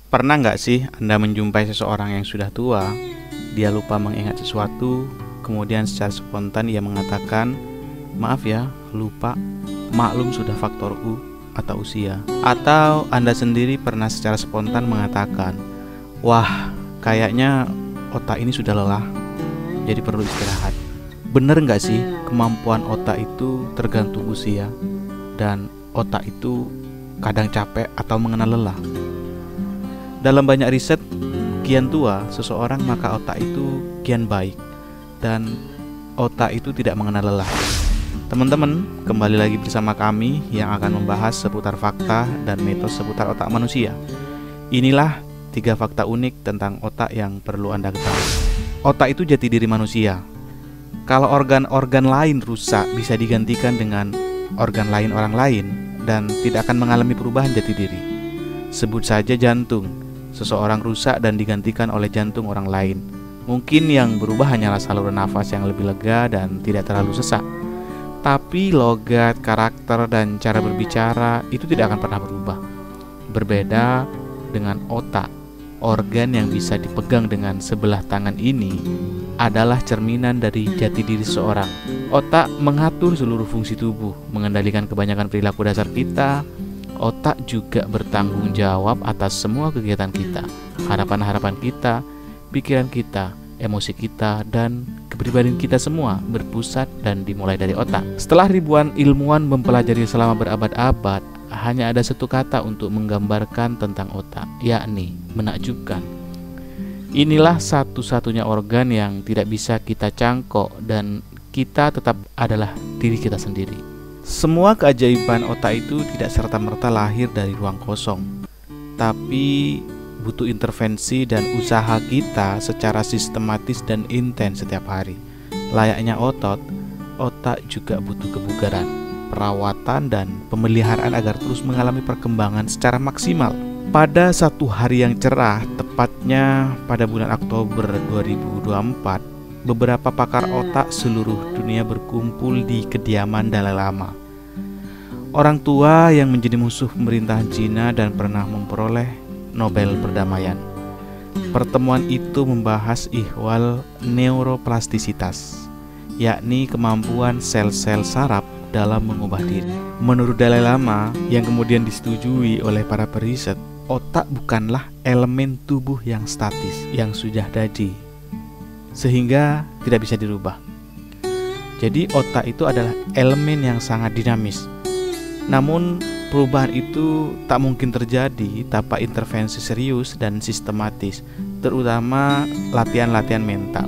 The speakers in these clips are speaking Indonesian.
Pernah nggak sih Anda menjumpai seseorang yang sudah tua, dia lupa mengingat sesuatu, kemudian secara spontan ia mengatakan, "Maaf ya, lupa, maklum sudah faktor U atau usia." Atau Anda sendiri pernah secara spontan mengatakan, "Wah, kayaknya otak ini sudah lelah, jadi perlu istirahat." Bener nggak sih, kemampuan otak itu tergantung usia, dan otak itu kadang capek atau mengenal lelah. Dalam banyak riset, kian tua seseorang maka otak itu kian baik dan otak itu tidak mengenal lelah. Teman-teman, kembali lagi bersama kami yang akan membahas seputar fakta dan mitos seputar otak manusia. Inilah 3 fakta unik tentang otak yang perlu Anda ketahui. Otak itu jati diri manusia. Kalau organ-organ lain rusak bisa digantikan dengan organ lain orang lain dan tidak akan mengalami perubahan jati diri. Sebut saja jantung. Seseorang rusak dan digantikan oleh jantung orang lain. Mungkin yang berubah hanyalah saluran nafas yang lebih lega dan tidak terlalu sesak. Tapi logat, karakter, dan cara berbicara itu tidak akan pernah berubah. Berbeda dengan otak. Organ yang bisa dipegang dengan sebelah tangan ini adalah cerminan dari jati diri seseorang. Otak mengatur seluruh fungsi tubuh, mengendalikan kebanyakan perilaku dasar kita. Otak juga bertanggung jawab atas semua kegiatan kita, harapan-harapan kita, pikiran kita, emosi kita, dan kepribadian kita semua berpusat dan dimulai dari otak. Setelah ribuan ilmuwan mempelajari selama berabad-abad, hanya ada satu kata untuk menggambarkan tentang otak, yakni menakjubkan. Inilah satu-satunya organ yang tidak bisa kita cangkok dan kita tetap adalah diri kita sendiri. Semua keajaiban otak itu tidak serta-merta lahir dari ruang kosong, tapi butuh intervensi dan usaha kita secara sistematis dan intens setiap hari. Layaknya otot, otak juga butuh kebugaran, perawatan, dan pemeliharaan agar terus mengalami perkembangan secara maksimal. Pada satu hari yang cerah, tepatnya pada bulan Oktober 2024, beberapa pakar otak seluruh dunia berkumpul di kediaman Dalai Lama, orang tua yang menjadi musuh pemerintahan Cina dan pernah memperoleh Nobel Perdamaian. Pertemuan itu membahas ihwal neuroplastisitas, yakni kemampuan sel-sel saraf dalam mengubah diri. Menurut Dalai Lama, yang kemudian disetujui oleh para periset, otak bukanlah elemen tubuh yang statis, yang sudah jadi, sehingga tidak bisa dirubah. Jadi otak itu adalah elemen yang sangat dinamis. Namun perubahan itu tak mungkin terjadi tanpa intervensi serius dan sistematis, terutama latihan-latihan mental.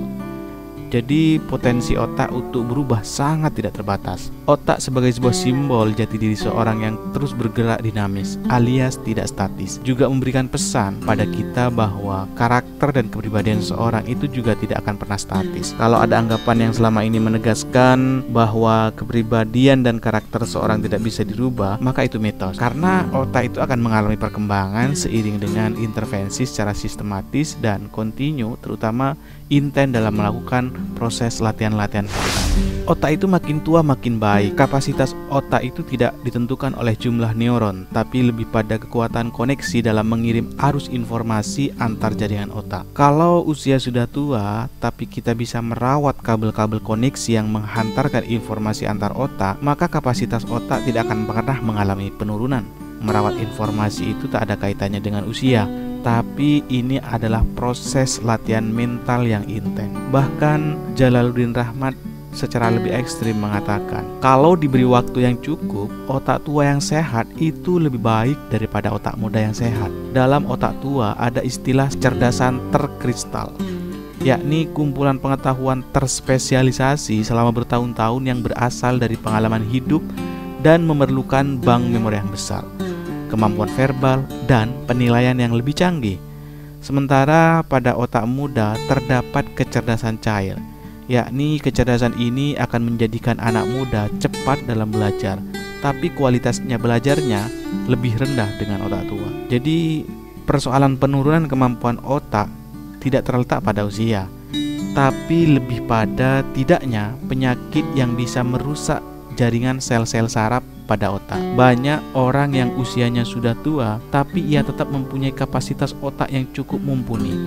Jadi potensi otak untuk berubah sangat tidak terbatas. Otak sebagai sebuah simbol jati diri seorang yang terus bergerak dinamis alias tidak statis, juga memberikan pesan pada kita bahwa karakter dan kepribadian seorang itu juga tidak akan pernah statis. Kalau ada anggapan yang selama ini menegaskan bahwa kepribadian dan karakter seorang tidak bisa dirubah, maka itu mitos. Karena otak itu akan mengalami perkembangan seiring dengan intervensi secara sistematis dan kontinu, terutama intens dalam melakukan proses latihan-latihan otak. Otak itu makin tua makin baik. Kapasitas otak itu tidak ditentukan oleh jumlah neuron, tapi lebih pada kekuatan koneksi dalam mengirim arus informasi antar jaringan otak. Kalau usia sudah tua, tapi kita bisa merawat kabel-kabel koneksi yang menghantarkan informasi antar otak, maka kapasitas otak tidak akan pernah mengalami penurunan. Merawat informasi itu tak ada kaitannya dengan usia, tapi ini adalah proses latihan mental yang intens. Bahkan Jalaluddin Rahmat secara lebih ekstrim mengatakan, kalau diberi waktu yang cukup, otak tua yang sehat itu lebih baik daripada otak muda yang sehat. Dalam otak tua ada istilah kecerdasan terkristal, yakni kumpulan pengetahuan terspesialisasi selama bertahun-tahun yang berasal dari pengalaman hidup dan memerlukan bank memori yang besar, kemampuan verbal, dan penilaian yang lebih canggih. Sementara pada otak muda terdapat kecerdasan cair, yakni kecerdasan ini akan menjadikan anak muda cepat dalam belajar, tapi kualitasnya belajarnya lebih rendah dengan otak tua. Jadi persoalan penurunan kemampuan otak tidak terletak pada usia, tapi lebih pada tidaknya penyakit yang bisa merusak jaringan sel-sel saraf pada otak. Banyak orang yang usianya sudah tua, tapi ia tetap mempunyai kapasitas otak yang cukup mumpuni.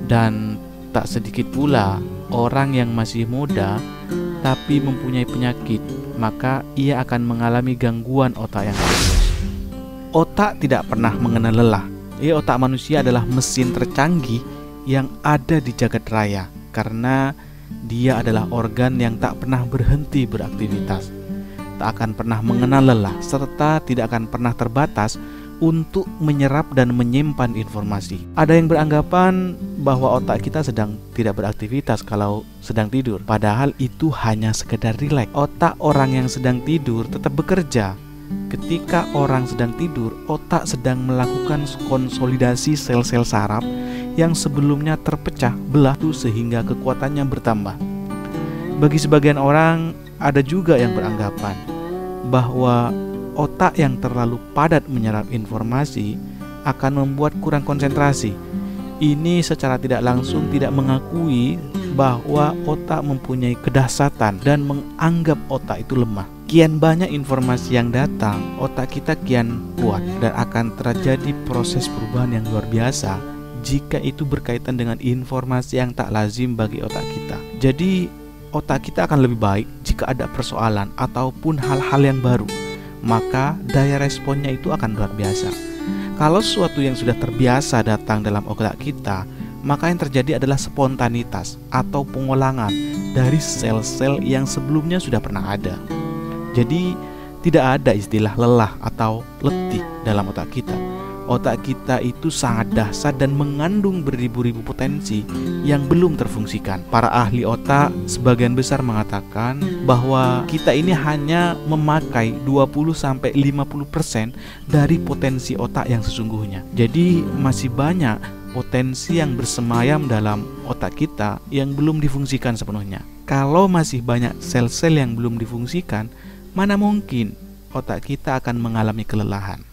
Dan tak sedikit pula orang yang masih muda, tapi mempunyai penyakit, maka ia akan mengalami gangguan otak yang serius. Otak tidak pernah mengenal lelah. Otak manusia adalah mesin tercanggih yang ada di jagat raya, karena dia adalah organ yang tak pernah berhenti beraktivitas, tak akan pernah mengenal lelah, serta tidak akan pernah terbatas untuk menyerap dan menyimpan informasi. Ada yang beranggapan bahwa otak kita sedang tidak beraktivitas kalau sedang tidur, padahal itu hanya sekedar rileks. Otak orang yang sedang tidur tetap bekerja. Ketika orang sedang tidur, otak sedang melakukan konsolidasi sel-sel saraf yang sebelumnya terpecah belah sehingga kekuatannya bertambah. Bagi sebagian orang, ada juga yang beranggapan bahwa otak yang terlalu padat menyerap informasi akan membuat kurang konsentrasi. Ini secara tidak langsung tidak mengakui bahwa otak mempunyai kedahsyatan dan menganggap otak itu lemah. Kian banyak informasi yang datang, otak kita kian kuat dan akan terjadi proses perubahan yang luar biasa jika itu berkaitan dengan informasi yang tak lazim bagi otak kita. Jadi otak kita akan lebih baik jika ada persoalan ataupun hal-hal yang baru, maka daya responnya itu akan luar biasa. Kalau sesuatu yang sudah terbiasa datang dalam otak kita, maka yang terjadi adalah spontanitas atau pengulangan dari sel-sel yang sebelumnya sudah pernah ada. Jadi tidak ada istilah lelah atau letih dalam otak kita. Otak kita itu sangat dahsyat dan mengandung beribu-ribu potensi yang belum terfungsikan. Para ahli otak sebagian besar mengatakan bahwa kita ini hanya memakai 20-50% dari potensi otak yang sesungguhnya. Jadi masih banyak potensi yang bersemayam dalam otak kita yang belum difungsikan sepenuhnya. Kalau masih banyak sel-sel yang belum difungsikan, mana mungkin otak kita akan mengalami kelelahan.